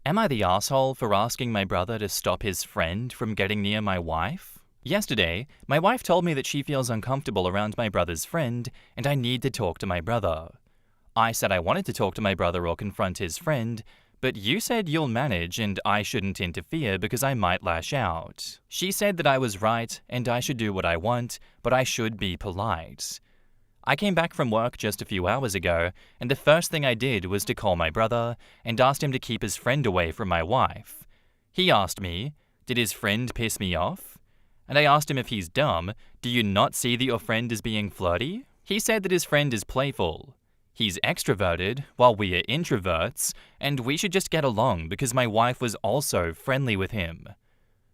Am I the asshole for asking my brother to stop his friend from getting near my wife? Yesterday, my wife told me that she feels uncomfortable around my brother's friend and I need to talk to my brother. I said I wanted to talk to my brother or confront his friend, but you said you'll manage and I shouldn't interfere because I might lash out. She said that I was right and I should do what I want, but I should be polite. I came back from work just a few hours ago, and the first thing I did was to call my brother and asked him to keep his friend away from my wife. He asked me, did his friend piss me off? And I asked him if he's dumb, do you not see that your friend is being flirty? He said that his friend is playful. He's extroverted, while we are introverts, and we should just get along because my wife was also friendly with him.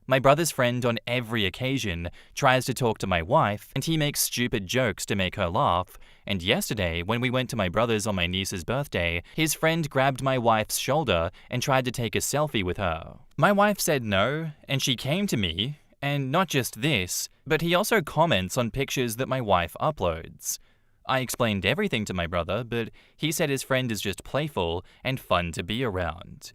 My brother's friend on every occasion tries to talk to my wife, and he makes stupid jokes to make her laugh, and yesterday, when we went to my brother's on my niece's birthday, his friend grabbed my wife's shoulder and tried to take a selfie with her. My wife said no, and she came to me, and not just this, but he also comments on pictures that my wife uploads. I explained everything to my brother, but he said his friend is just playful and fun to be around.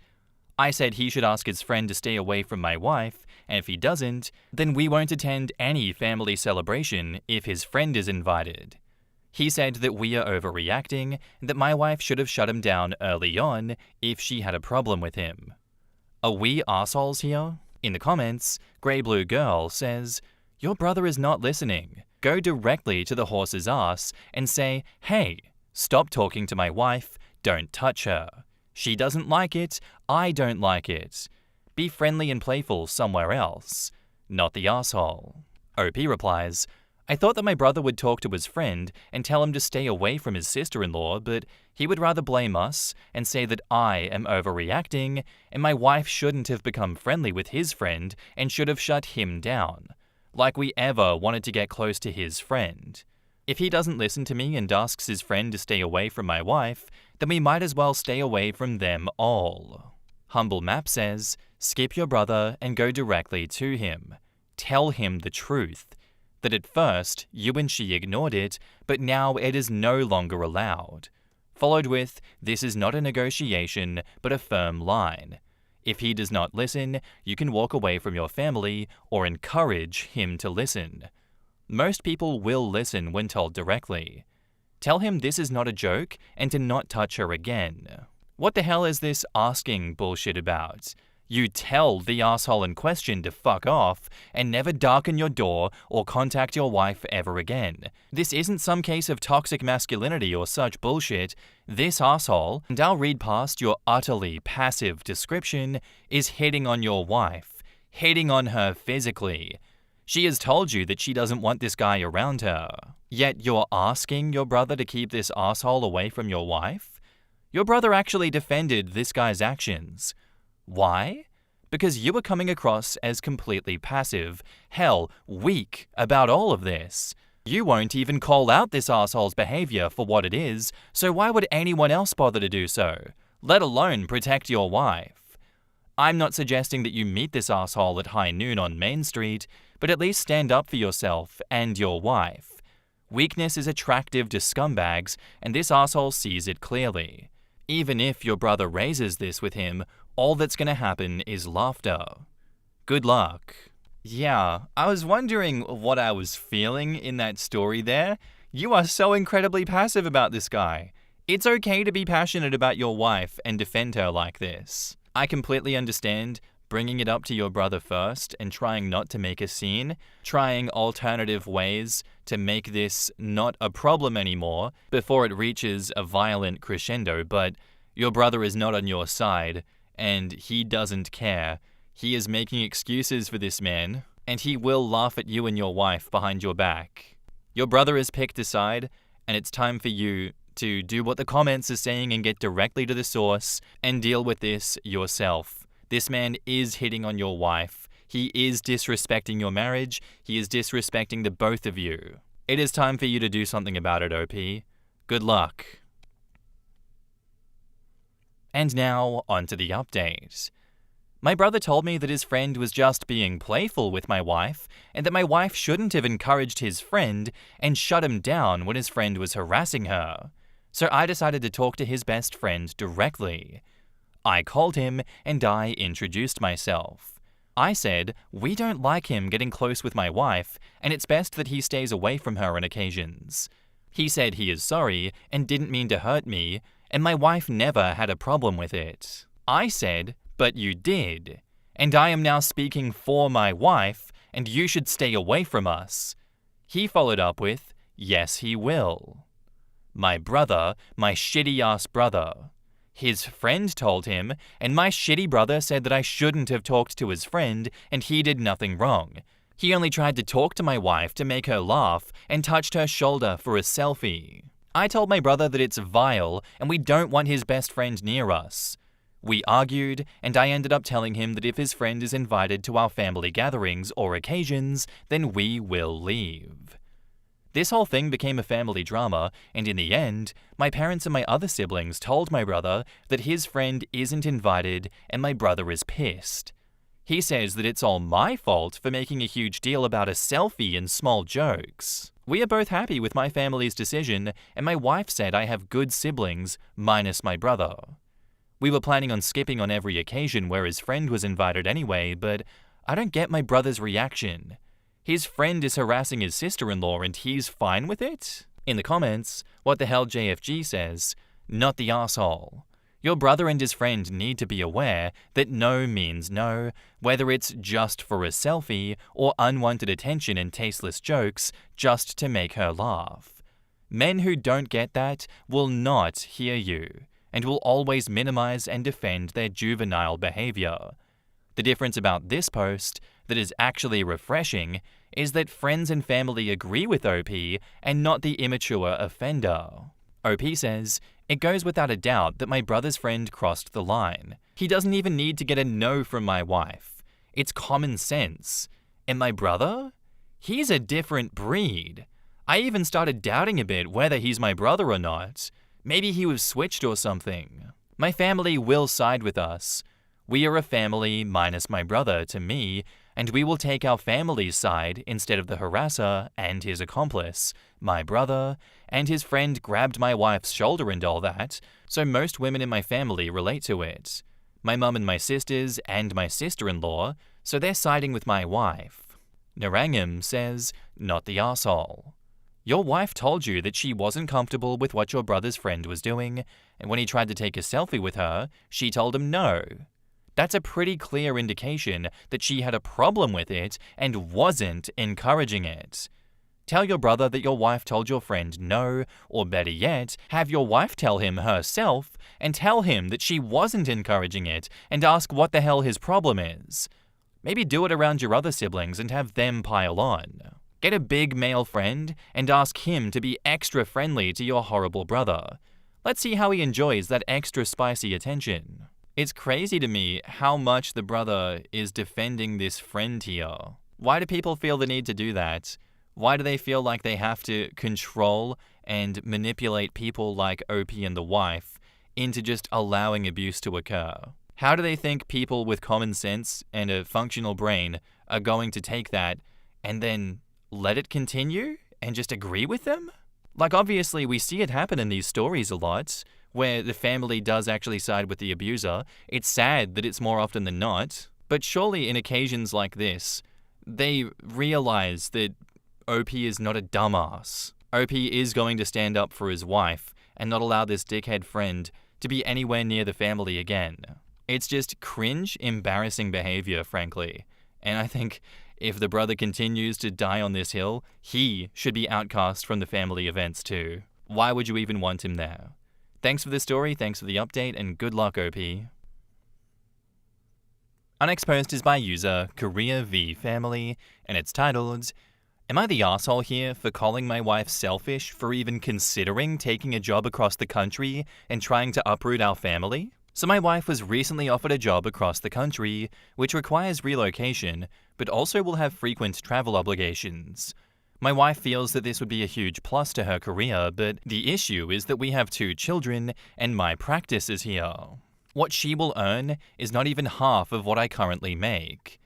I said he should ask his friend to stay away from my wife, and if he doesn't, then we won't attend any family celebration if his friend is invited. He said that we are overreacting, and that my wife should have shut him down early on if she had a problem with him. Are we assholes here? In the comments, Grey Blue Girl says, your brother is not listening. Go directly to the horse's ass and say, hey, stop talking to my wife, don't touch her. She doesn't like it, I don't like it. Be friendly and playful somewhere else, not the asshole. OP replies, I thought that my brother would talk to his friend and tell him to stay away from his sister-in-law, but he would rather blame us and say that I am overreacting and my wife shouldn't have become friendly with his friend and should have shut him down, like we ever wanted to get close to his friend. If he doesn't listen to me and asks his friend to stay away from my wife, then we might as well stay away from them all. Humble Map says, skip your brother and go directly to him. Tell him the truth. That at first, you and she ignored it, but now it is no longer allowed. Followed with, this is not a negotiation, but a firm line. If he does not listen, you can walk away from your family or encourage him to listen. Most people will listen when told directly. Tell him this is not a joke and to not touch her again. What the hell is this asking bullshit about? You tell the asshole in question to fuck off and never darken your door or contact your wife ever again. This isn't some case of toxic masculinity or such bullshit. This asshole, and I'll read past your utterly passive description, is hitting on your wife, hitting on her physically. She has told you that she doesn't want this guy around her. Yet you're asking your brother to keep this asshole away from your wife? Your brother actually defended this guy's actions. Why? Because you were coming across as completely passive, hell, weak about all of this. You won't even call out this asshole's behavior for what it is, so why would anyone else bother to do so, let alone protect your wife? I'm not suggesting that you meet this asshole at high noon on Main Street, but at least stand up for yourself and your wife. Weakness is attractive to scumbags, and this asshole sees it clearly. Even if your brother raises this with him, all that's gonna happen is laughter. Good luck. Yeah, I was wondering what I was feeling in that story there. You are so incredibly passive about this guy. It's okay to be passionate about your wife and defend her like this. I completely understand bringing it up to your brother first and trying not to make a scene, trying alternative ways to make this not a problem anymore before it reaches a violent crescendo, but your brother is not on your side, and he doesn't care. He is making excuses for this man, and he will laugh at you and your wife behind your back. Your brother has picked a side, and it's time for you to do what the comments are saying and get directly to the source and deal with this yourself. This man is hitting on your wife. He is disrespecting your marriage. He is disrespecting the both of you. It is time for you to do something about it, OP. Good luck. And now, on to the update. My brother told me that his friend was just being playful with my wife, and that my wife shouldn't have encouraged his friend and shut him down when his friend was harassing her. So I decided to talk to his best friend directly. I called him and I introduced myself. I said, we don't like him getting close with my wife, and it's best that he stays away from her on occasions. He said he is sorry and didn't mean to hurt me, and my wife never had a problem with it. I said, but you did, and I am now speaking for my wife, and you should stay away from us. He followed up with, yes, he will. My brother, my shitty-ass brother. His friend told him, and my shitty brother said that I shouldn't have talked to his friend, and he did nothing wrong. He only tried to talk to my wife to make her laugh and touched her shoulder for a selfie. I told my brother that it's vile and we don't want his best friend near us. We argued, and I ended up telling him that if his friend is invited to our family gatherings or occasions, then we will leave. This whole thing became a family drama, and in the end, my parents and my other siblings told my brother that his friend isn't invited and my brother is pissed. He says that it's all my fault for making a huge deal about a selfie and small jokes. We are both happy with my family's decision, and my wife said I have good siblings, minus my brother. We were planning on skipping on every occasion where his friend was invited anyway, but I don't get my brother's reaction. His friend is harassing his sister-in-law and he's fine with it? In the comments, what the hell JFG says, not the arsehole. Your brother and his friend need to be aware that no means no, whether it's just for a selfie or unwanted attention and tasteless jokes just to make her laugh. Men who don't get that will not hear you and will always minimize and defend their juvenile behavior. The difference about this post that is actually refreshing is that friends and family agree with OP and not the immature offender. OP says, it goes without a doubt that my brother's friend crossed the line. He doesn't even need to get a no from my wife. It's common sense. And my brother? He's a different breed. I even started doubting a bit whether he's my brother or not. Maybe he was switched or something. My family will side with us. We are a family minus my brother to me, and we will take our family's side instead of the harasser and his accomplice, my brother, and his friend grabbed my wife's shoulder and all that, so most women in my family relate to it. My mum and my sisters and my sister-in-law, so they're siding with my wife. Narangam says, not the arsehole. Your wife told you that she wasn't comfortable with what your brother's friend was doing, and when he tried to take a selfie with her, she told him no. That's a pretty clear indication that she had a problem with it and wasn't encouraging it. Tell your brother that your wife told your friend no, or better yet, have your wife tell him herself and tell him that she wasn't encouraging it and ask what the hell his problem is. Maybe do it around your other siblings and have them pile on. Get a big male friend and ask him to be extra friendly to your horrible brother. Let's see how he enjoys that extra spicy attention. It's crazy to me how much the brother is defending this friend here. Why do people feel the need to do that? Why do they feel like they have to control and manipulate people like OP and the wife into just allowing abuse to occur? How do they think people with common sense and a functional brain are going to take that and then let it continue and just agree with them? Like, obviously, we see it happen in these stories a lot, where the family does actually side with the abuser. It's sad that it's more often than not, but surely in occasions like this, they realize that OP is not a dumbass. OP is going to stand up for his wife and not allow this dickhead friend to be anywhere near the family again. It's just cringe, embarrassing behavior, frankly. And I think if the brother continues to die on this hill, he should be outcast from the family events too. Why would you even want him there? Thanks for the story, thanks for the update, and good luck, OP. Our next post is by user Korea V Family, and it's titled, Am I the asshole here for calling my wife selfish for even considering taking a job across the country and trying to uproot our family? So my wife was recently offered a job across the country, which requires relocation, but also will have frequent travel obligations. My wife feels that this would be a huge plus to her career, but the issue is that we have 2 children and my practice is here. What she will earn is not even half of what I currently make.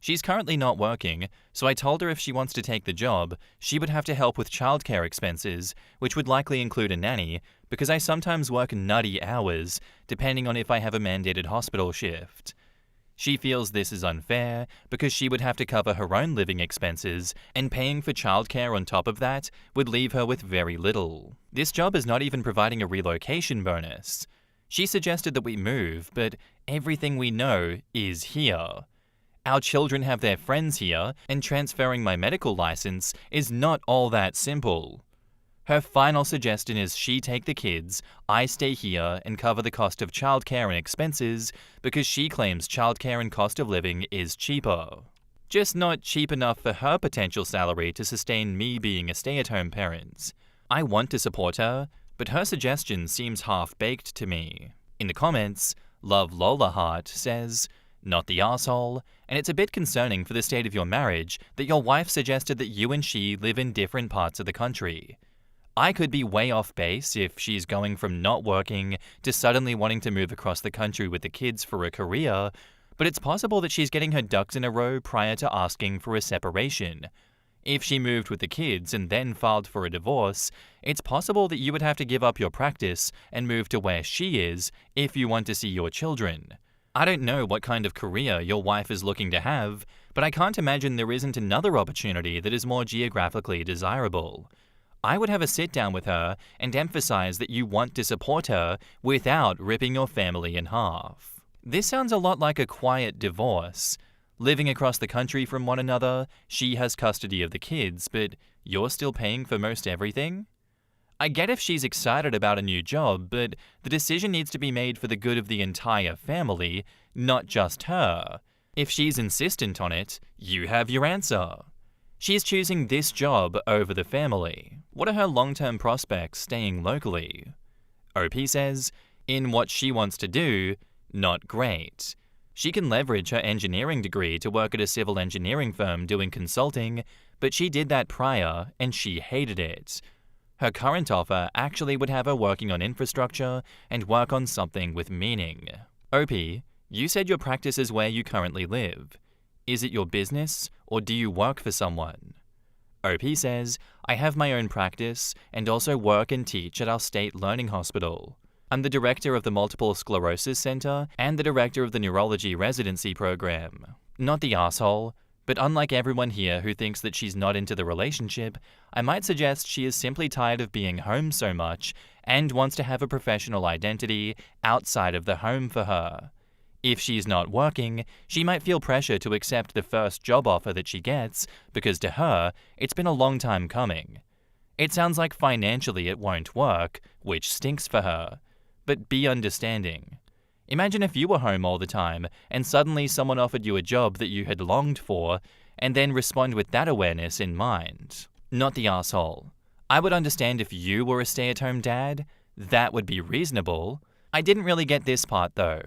She's currently not working, so I told her if she wants to take the job, she would have to help with childcare expenses, which would likely include a nanny, because I sometimes work nutty hours, depending on if I have a mandated hospital shift. She feels this is unfair because she would have to cover her own living expenses, and paying for childcare on top of that would leave her with very little. This job is not even providing a relocation bonus. She suggested that we move, but everything we know is here. Our children have their friends here, and transferring my medical license is not all that simple. Her final suggestion is she take the kids, I stay here and cover the cost of childcare and expenses because she claims childcare and cost of living is cheaper. Just not cheap enough for her potential salary to sustain me being a stay-at-home parent. I want to support her, but her suggestion seems half-baked to me. In the comments, Love Lola Heart says, "Not the arsehole, and it's a bit concerning for the state of your marriage that your wife suggested that you and she live in different parts of the country. I could be way off base if she's going from not working to suddenly wanting to move across the country with the kids for a career, but it's possible that she's getting her ducks in a row prior to asking for a separation. If she moved with the kids and then filed for a divorce, it's possible that you would have to give up your practice and move to where she is if you want to see your children. I don't know what kind of career your wife is looking to have, but I can't imagine there isn't another opportunity that is more geographically desirable. I would have a sit-down with her and emphasize that you want to support her without ripping your family in half." This sounds a lot like a quiet divorce. Living across the country from one another, she has custody of the kids, but you're still paying for most everything? I get if she's excited about a new job, but the decision needs to be made for the good of the entire family, not just her. If she's insistent on it, you have your answer. She's choosing this job over the family. What are her long-term prospects staying locally? OP says, in what she wants to do, not great. She can leverage her engineering degree to work at a civil engineering firm doing consulting, but she did that prior and she hated it. Her current offer actually would have her working on infrastructure and work on something with meaning. OP, you said your practice is where you currently live. Is it your business, or do you work for someone? OP says, I have my own practice and also work and teach at our state learning hospital. I'm the director of the Multiple Sclerosis Center and the director of the Neurology Residency Program. Not the asshole, but unlike everyone here who thinks that she's not into the relationship, I might suggest she is simply tired of being home so much and wants to have a professional identity outside of the home for her. If she's not working, she might feel pressure to accept the first job offer that she gets because to her, it's been a long time coming. It sounds like financially it won't work, which stinks for her. But be understanding. Imagine if you were home all the time and suddenly someone offered you a job that you had longed for, and then respond with that awareness in mind. Not the asshole. I would understand if you were a stay-at-home dad. That would be reasonable. I didn't really get this part though.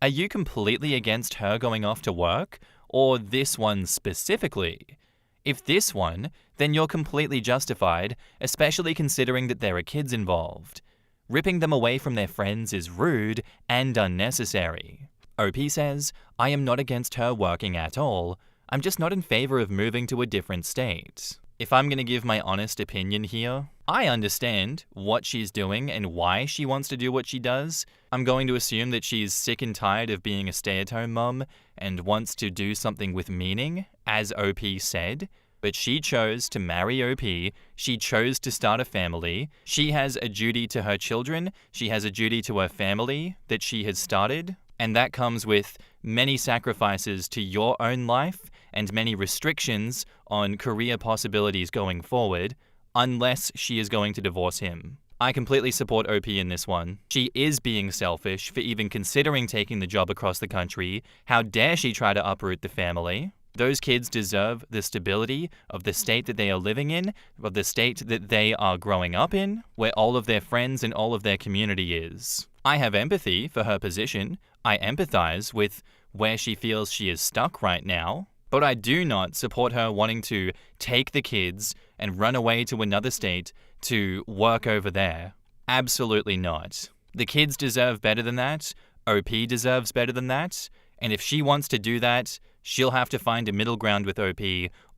Are you completely against her going off to work, or this one specifically? If this one, then you're completely justified, especially considering that there are kids involved. Ripping them away from their friends is rude and unnecessary. OP says, I am not against her working at all. I'm just not in favor of moving to a different state. If I'm going to give my honest opinion here, I understand what she's doing and why she wants to do what she does. I'm going to assume that she's sick and tired of being a stay-at-home mom and wants to do something with meaning, as OP said. But she chose to marry OP, she chose to start a family, she has a duty to her children, she has a duty to her family that she has started, and that comes with many sacrifices to your own life and many restrictions on career possibilities going forward, unless she is going to divorce him. I completely support OP in this one. She is being selfish for even considering taking the job across the country. How dare she try to uproot the family? Those kids deserve the stability of the state that they are living in, of the state that they are growing up in, where all of their friends and all of their community is. I have empathy for her position. I empathize with where she feels she is stuck right now. But I do not support her wanting to take the kids and run away to another state to work over there. Absolutely not. The kids deserve better than that. OP deserves better than that. And if she wants to do that, She'll have to find a middle ground with OP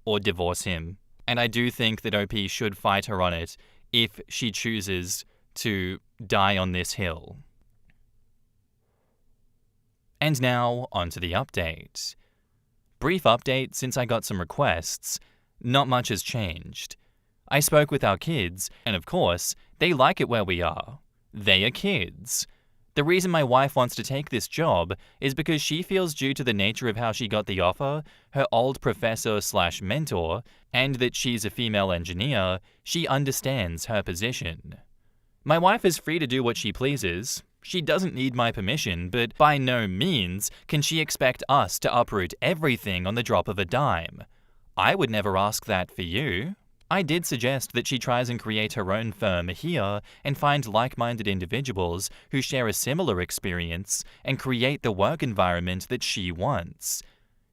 or divorce him. And I do think that OP should fight her on it if she chooses to die on this hill. And now, onto the update. Brief update since I got some requests. Not much has changed. I spoke with our kids, and of course, they like it where we are. They are kids. The reason my wife wants to take this job is because she feels, due to the nature of how she got the offer, her old professor/mentor, and that she's a female engineer, she understands her position. My wife is free to do what she pleases. She doesn't need my permission, but by no means can she expect us to uproot everything on the drop of a dime. I would never ask that for you. I did suggest that she tries and create her own firm here and find like-minded individuals who share a similar experience and create the work environment that she wants.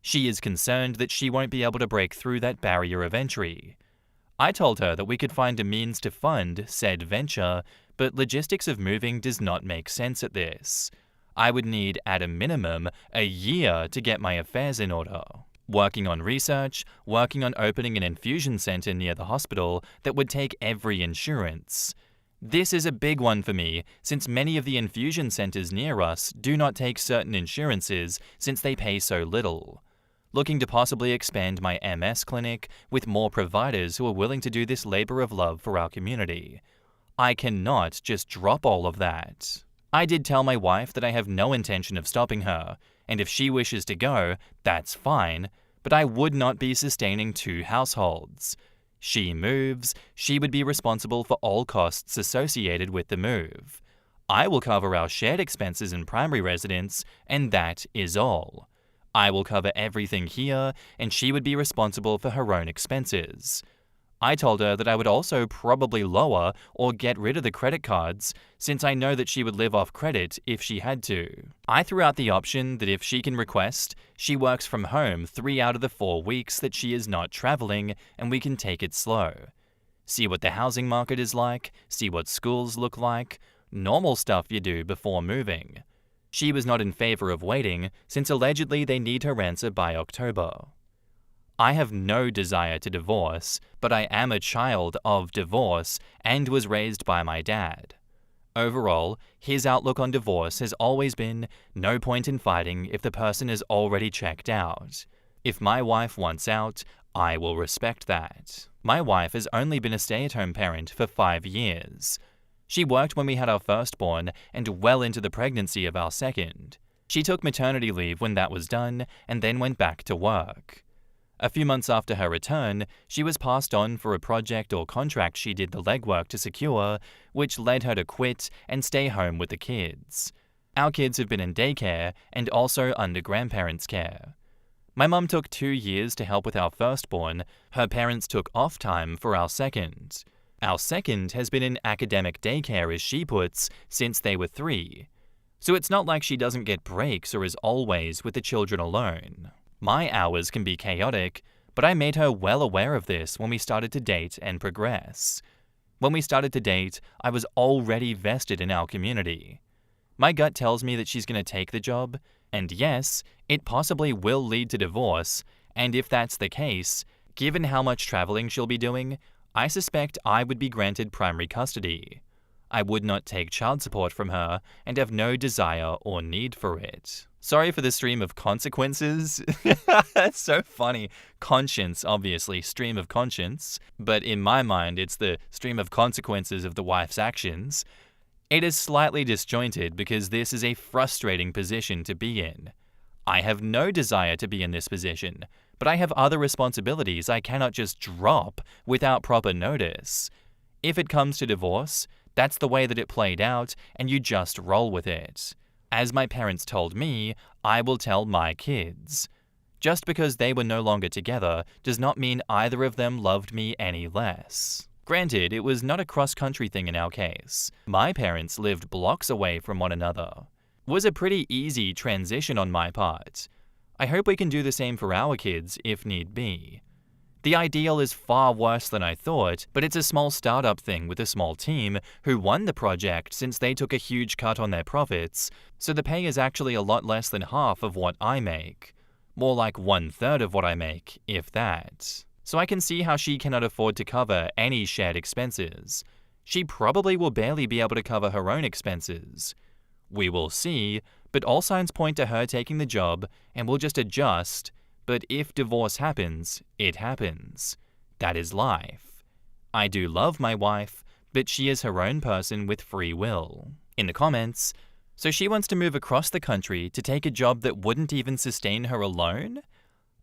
She is concerned that she won't be able to break through that barrier of entry. I told her that we could find a means to fund said venture, but logistics of moving does not make sense at this. I would need, at a minimum, a year to get my affairs in order. Working on research, working on opening an infusion center near the hospital that would take every insurance. This is a big one for me, since many of the infusion centers near us do not take certain insurances since they pay so little. Looking to possibly expand my MS clinic with more providers who are willing to do this labor of love for our community. I cannot just drop all of that. I did tell my wife that I have no intention of stopping her, and if she wishes to go, that's fine, but I would not be sustaining 2 households. She moves, she would be responsible for all costs associated with the move. I will cover our shared expenses in primary residence, and that is all. I will cover everything here, and she would be responsible for her own expenses. I told her that I would also probably lower or get rid of the credit cards, since I know that she would live off credit if she had to. I threw out the option that if she can request, she works from home 3 out of the 4 weeks that she is not traveling, and we can take it slow. See what the housing market is like, see what schools look like, normal stuff you do before moving. She was not in favor of waiting, since allegedly they need her answer by October. I have no desire to divorce, but I am a child of divorce and was raised by my dad. Overall, his outlook on divorce has always been no point in fighting if the person is already checked out. If my wife wants out, I will respect that. My wife has only been a stay-at-home parent for 5 years. She worked when we had our firstborn and well into the pregnancy of our second. She took maternity leave when that was done and then went back to work. A few months after her return, she was passed on for a project or contract she did the legwork to secure, which led her to quit and stay home with the kids. Our kids have been in daycare and also under grandparents' care. My mum took 2 years to help with our firstborn. Her parents took off time for our second. Our second has been in academic daycare, as she puts, since they were 3. So it's not like she doesn't get breaks or is always with the children alone. My hours can be chaotic, but I made her well aware of this when we started to date and progress. When we started to date, I was already vested in our community. My gut tells me that she's going to take the job, and yes, it possibly will lead to divorce, and if that's the case, given how much traveling she'll be doing, I suspect I would be granted primary custody. I would not take child support from her and have no desire or need for it. Sorry for the stream of consequences. That's so funny. Conscience, obviously, stream of conscience. But in my mind, it's the stream of consequences of the wife's actions. It is slightly disjointed because this is a frustrating position to be in. I have no desire to be in this position, but I have other responsibilities I cannot just drop without proper notice. If it comes to divorce, that's the way that it played out, and you just roll with it. As my parents told me, I will tell my kids. Just because they were no longer together does not mean either of them loved me any less. Granted, it was not a cross-country thing in our case. My parents lived blocks away from one another. It was a pretty easy transition on my part. I hope we can do the same for our kids if need be. The ideal is far worse than I thought, but it's a small startup thing with a small team who won the project since they took a huge cut on their profits, so the pay is actually a lot less than half of what I make. More like 1/3 of what I make, if that. So I can see how she cannot afford to cover any shared expenses. She probably will barely be able to cover her own expenses. We will see, but all signs point to her taking the job and we'll just adjust. But if divorce happens, it happens. That is life. I do love my wife, but she is her own person with free will. In the comments, so she wants to move across the country to take a job that wouldn't even sustain her alone?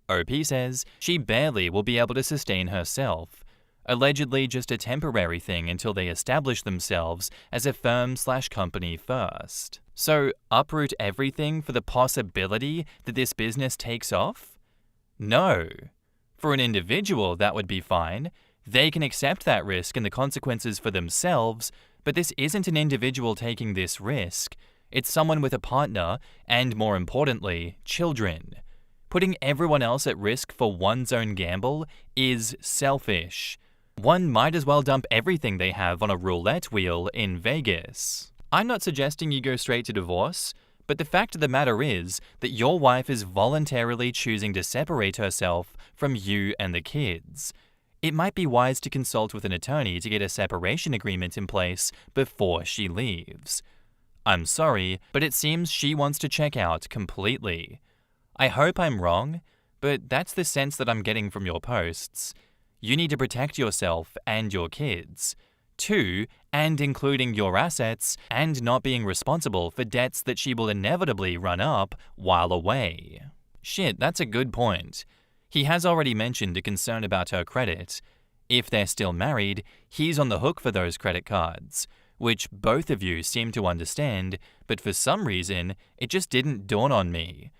OP says she barely will be able to sustain herself. Allegedly just a temporary thing until they establish themselves as a firm/company first. So uproot everything for the possibility that this business takes off? No. For an individual, that would be fine. They can accept that risk and the consequences for themselves, but this isn't an individual taking this risk. It's someone with a partner and, more importantly, children. Putting everyone else at risk for one's own gamble is selfish. One might as well dump everything they have on a roulette wheel in Vegas. I'm not suggesting you go straight to divorce, but the fact of the matter is that your wife is voluntarily choosing to separate herself from you and the kids. It might be wise to consult with an attorney to get a separation agreement in place before she leaves. I'm sorry, but it seems she wants to check out completely. I hope I'm wrong, but that's the sense that I'm getting from your posts. You need to protect yourself and your kids. 2, and including your assets, and not being responsible for debts that she will inevitably run up while away. Shit, that's a good point. He has already mentioned a concern about her credit. If they're still married, he's on the hook for those credit cards, which both of you seem to understand, but for some reason, it just didn't dawn on me.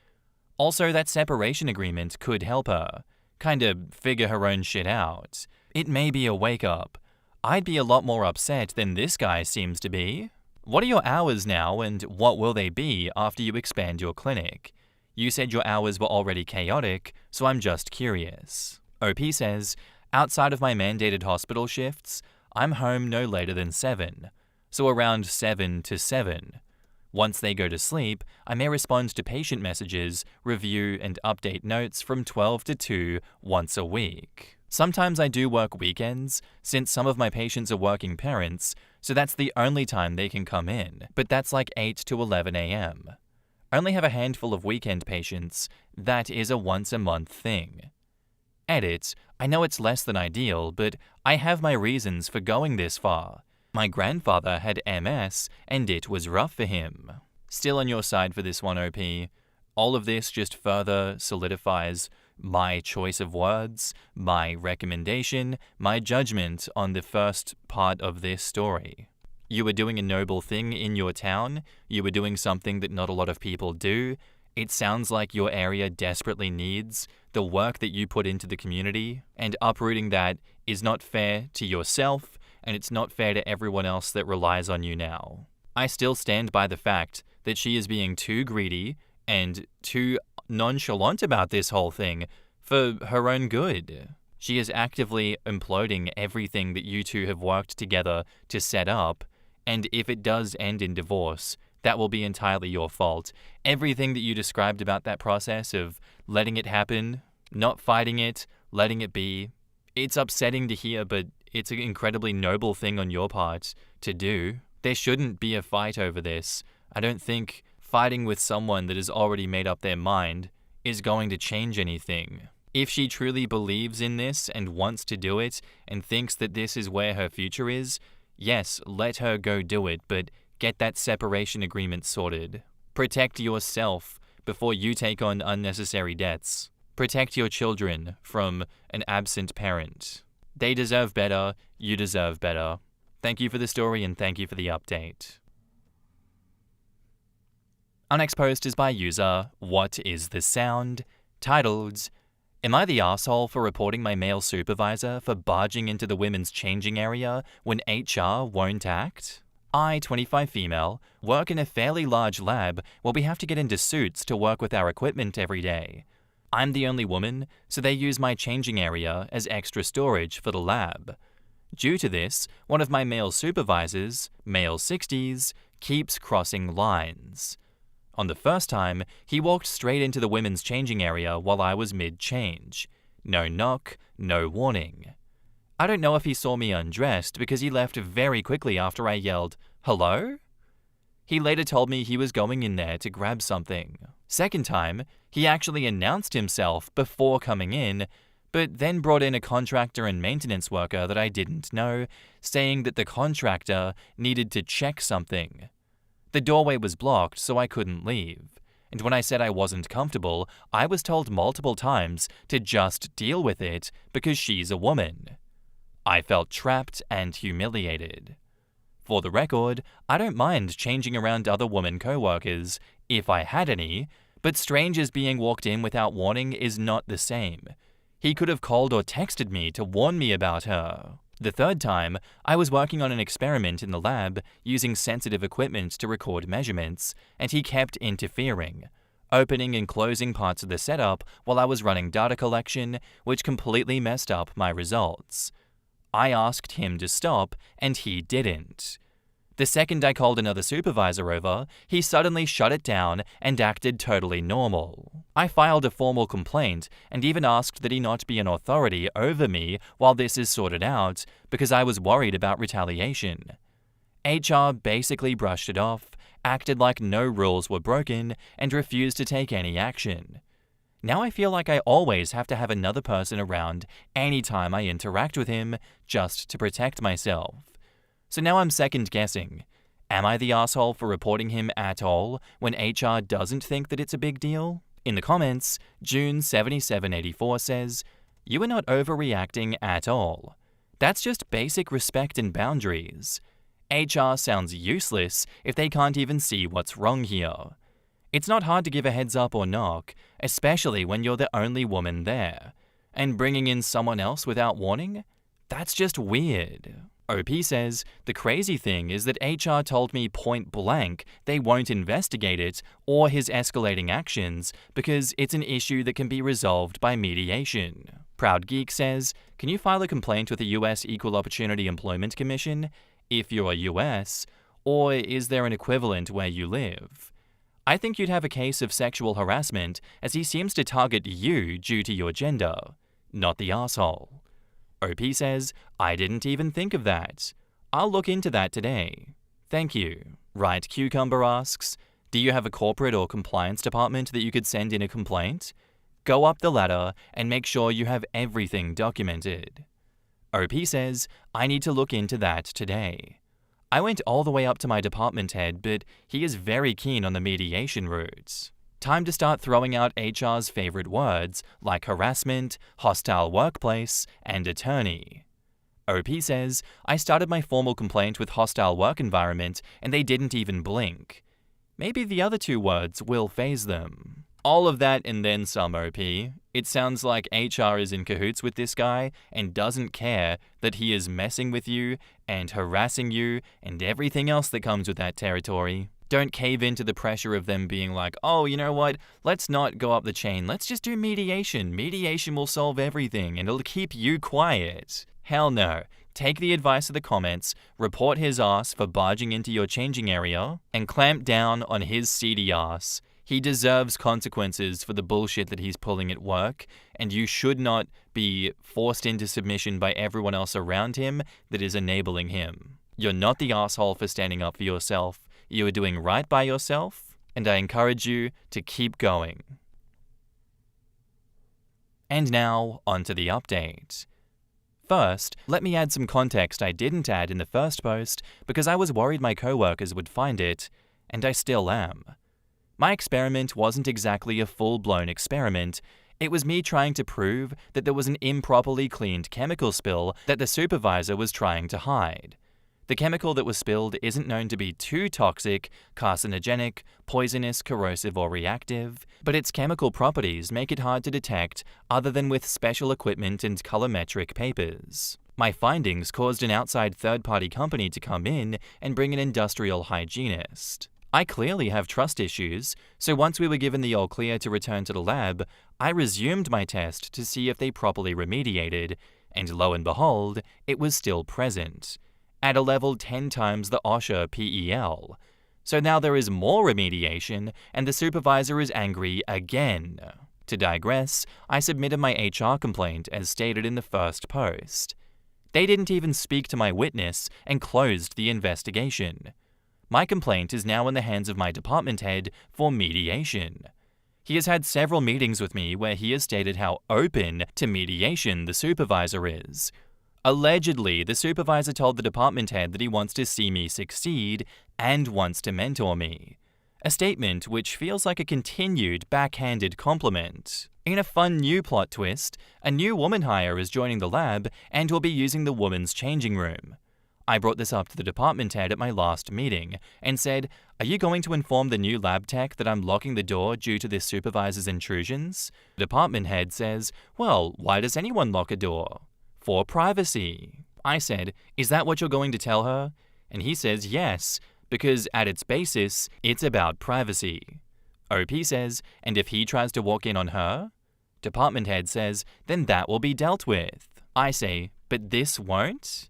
Also, that separation agreement could help her. Kinda figure her own shit out. It may be a wake-up. I'd be a lot more upset than this guy seems to be. What are your hours now, and what will they be after you expand your clinic? You said your hours were already chaotic, so I'm just curious. OP says, outside of my mandated hospital shifts, I'm home no later than 7, so around 7 to 7. Once they go to sleep, I may respond to patient messages, review and update notes from 12 to 2 once a week. Sometimes I do work weekends, since some of my patients are working parents, so that's the only time they can come in, but that's like 8 to 11 a.m. I only have a handful of weekend patients. That is a once-a-month thing. Edit, I know it's less than ideal, but I have my reasons for going this far. My grandfather had MS, and it was rough for him. Still on your side for this one, OP. All of this just further solidifies my choice of words, my recommendation, my judgment on the first part of this story. You were doing a noble thing in your town. You were doing something that not a lot of people do. It sounds like your area desperately needs the work that you put into the community, and uprooting that is not fair to yourself, and it's not fair to everyone else that relies on you now. I still stand by the fact that she is being too greedy and too nonchalant about this whole thing for her own good. She is actively imploding everything that you two have worked together to set up, and if it does end in divorce, that will be entirely your fault. Everything that you described about that process of letting it happen, not fighting it, letting it be, it's upsetting to hear, but it's an incredibly noble thing on your part to do. There shouldn't be a fight over this. I don't think fighting with someone that has already made up their mind is going to change anything. If she truly believes in this and wants to do it and thinks that this is where her future is, yes, let her go do it, but get that separation agreement sorted. Protect yourself before you take on unnecessary debts. Protect your children from an absent parent. They deserve better, you deserve better. Thank you for the story and thank you for the update. Our next post is by user What Is The Sound, titled, Am I the asshole for reporting my male supervisor for barging into the women's changing area when HR won't act? I, 25 female, work in a fairly large lab where we have to get into suits to work with our equipment every day. I'm the only woman, so they use my changing area as extra storage for the lab. Due to this, one of my male supervisors, male 60s, keeps crossing lines. On the first time, he walked straight into the women's changing area while I was mid-change. No knock, no warning. I don't know if he saw me undressed because he left very quickly after I yelled, "Hello?" He later told me he was going in there to grab something. Second time, he actually announced himself before coming in, but then brought in a contractor and maintenance worker that I didn't know, saying that the contractor needed to check something. The doorway was blocked, so I couldn't leave. And when I said I wasn't comfortable, I was told multiple times to just deal with it because she's a woman. I felt trapped and humiliated. For the record, I don't mind changing around other women co-workers, if I had any, but strangers being walked in without warning is not the same. He could have called or texted me to warn me about her. The third time, I was working on an experiment in the lab using sensitive equipment to record measurements, and he kept interfering, opening and closing parts of the setup while I was running data collection, which completely messed up my results. I asked him to stop, and he didn't. The second I called another supervisor over, he suddenly shut it down and acted totally normal. I filed a formal complaint and even asked that he not be an authority over me while this is sorted out because I was worried about retaliation. HR basically brushed it off, acted like no rules were broken, and refused to take any action. Now I feel like I always have to have another person around anytime I interact with him just to protect myself. So now I'm second-guessing. Am I the asshole for reporting him at all when HR doesn't think that it's a big deal? In the comments, June7784 says, "You are not overreacting at all. That's just basic respect and boundaries. HR sounds useless if they can't even see what's wrong here. It's not hard to give a heads up or knock, especially when you're the only woman there. And bringing in someone else without warning? That's just weird." OP says, "The crazy thing is that HR told me point blank they won't investigate it or his escalating actions because it's an issue that can be resolved by mediation." Proud Geek says, "Can you file a complaint with the US Equal Opportunity Employment Commission if you're US, or is there an equivalent where you live? I think you'd have a case of sexual harassment as he seems to target you due to your gender, not the asshole." OP says, "I didn't even think of that. I'll look into that today. Thank you." Right Cucumber asks, "Do you have a corporate or compliance department that you could send in a complaint? Go up the ladder and make sure you have everything documented." OP says, "I need to look into that today. I went all the way up to my department head, but he is very keen on the mediation route. Time to start throwing out HR's favorite words like harassment, hostile workplace, and attorney." OP says, "I started my formal complaint with hostile work environment and they didn't even blink. Maybe the other two words will faze them." All of that and then some, OP. It sounds like HR is in cahoots with this guy and doesn't care that he is messing with you and harassing you and everything else that comes with that territory. Don't cave into the pressure of them being like, "Oh, you know what? Let's not go up the chain. Let's just do mediation. Mediation will solve everything and it'll keep you quiet." Hell no. Take the advice of the comments, report his ass for barging into your changing area, and clamp down on his seedy ass. He deserves consequences for the bullshit that he's pulling at work, and you should not be forced into submission by everyone else around him that is enabling him. You're not the asshole for standing up for yourself. You are doing right by yourself, and I encourage you to keep going. And now, onto the update. First, let me add some context I didn't add in the first post because I was worried my coworkers would find it, and I still am. My experiment wasn't exactly a full-blown experiment. It was me trying to prove that there was an improperly cleaned chemical spill that the supervisor was trying to hide. The chemical that was spilled isn't known to be too toxic, carcinogenic, poisonous, corrosive, or reactive, but its chemical properties make it hard to detect other than with special equipment and colorimetric papers. My findings caused an outside third-party company to come in and bring an industrial hygienist. I clearly have trust issues, so once we were given the all-clear to return to the lab, I resumed my test to see if they properly remediated, and lo and behold, it was still present, at a level 10 times the OSHA PEL. So now there is more remediation, and the supervisor is angry again. To digress, I submitted my HR complaint as stated in the first post. They didn't even speak to my witness and closed the investigation. My complaint is now in the hands of my department head for mediation. He has had several meetings with me where he has stated how open to mediation the supervisor is. Allegedly, the supervisor told the department head that he wants to see me succeed and wants to mentor me. A statement which feels like a continued backhanded compliment. In a fun new plot twist, a new woman hire is joining the lab and will be using the woman's changing room. I brought this up to the department head at my last meeting and said, "Are you going to inform the new lab tech that I'm locking the door due to this supervisor's intrusions?" The department head says, "Well, why does anyone lock a door?" "For privacy." I said, "Is that what you're going to tell her?" And he says yes, because at its basis, it's about privacy. OP says, "And if he tries to walk in on her?" Department head says, "Then that will be dealt with." I say, "But this won't?"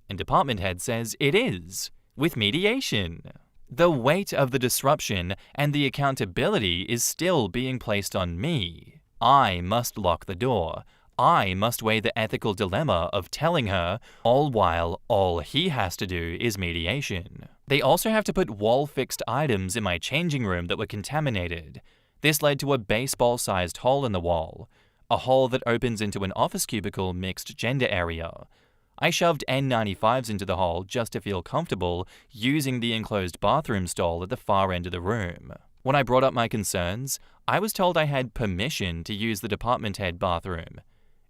And department head says, "It is, with mediation." The weight of the disruption and the accountability is still being placed on me. I must lock the door. I must weigh the ethical dilemma of telling her, all while all he has to do is mediation. They also have to put wall-fixed items in my changing room that were contaminated. This led to a baseball-sized hole in the wall, a hole that opens into an office cubicle mixed gender area. I shoved N95s into the hole just to feel comfortable using the enclosed bathroom stall at the far end of the room. When I brought up my concerns, I was told I had permission to use the department head bathroom.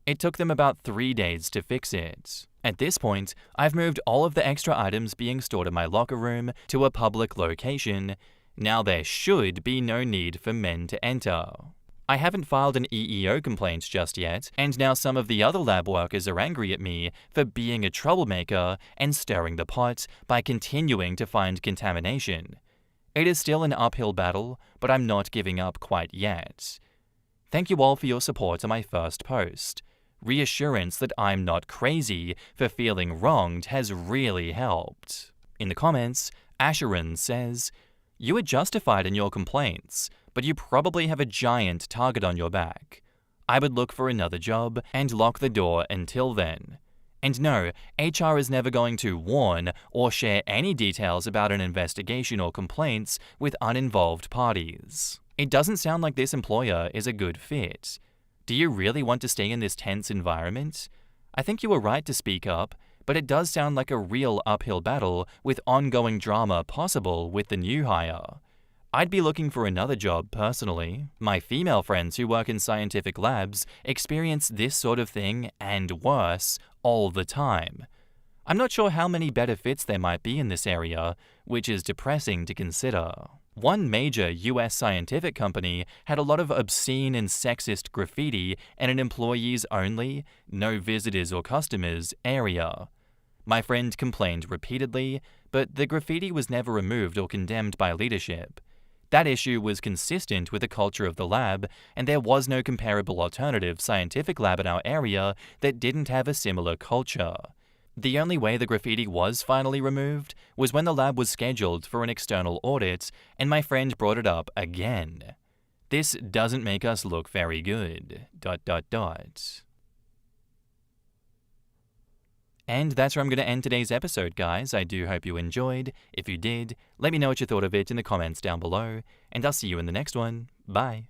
It took them about 3 days to fix it. At this point, I've moved all of the extra items being stored in my locker room to a public location. Now there should be no need for men to enter. I haven't filed an EEO complaint just yet, and now some of the other lab workers are angry at me for being a troublemaker and stirring the pot by continuing to find contamination. It is still an uphill battle, but I'm not giving up quite yet. Thank you all for your support on my first post. Reassurance that I'm not crazy for feeling wronged has really helped. In the comments, Asheron says, "You are justified in your complaints, but you probably have a giant target on your back. I would look for another job and lock the door until then. And no, HR is never going to warn or share any details about an investigation or complaints with uninvolved parties. It doesn't sound like this employer is a good fit. Do you really want to stay in this tense environment? I think you were right to speak up, but it does sound like a real uphill battle with ongoing drama possible with the new hire. I'd be looking for another job personally. My female friends who work in scientific labs experience this sort of thing and worse all the time. I'm not sure how many better fits there might be in this area, which is depressing to consider. One major US scientific company had a lot of obscene and sexist graffiti in an employees only, no visitors or customers area. My friend complained repeatedly, but the graffiti was never removed or condemned by leadership. That issue was consistent with the culture of the lab, and there was no comparable alternative scientific lab in our area that didn't have a similar culture. The only way the graffiti was finally removed was when the lab was scheduled for an external audit, and my friend brought it up again. This doesn't make us look very good. ... And that's where I'm going to end today's episode, guys. I do hope you enjoyed. If you did, let me know what you thought of it in the comments down below, and I'll see you in the next one. Bye.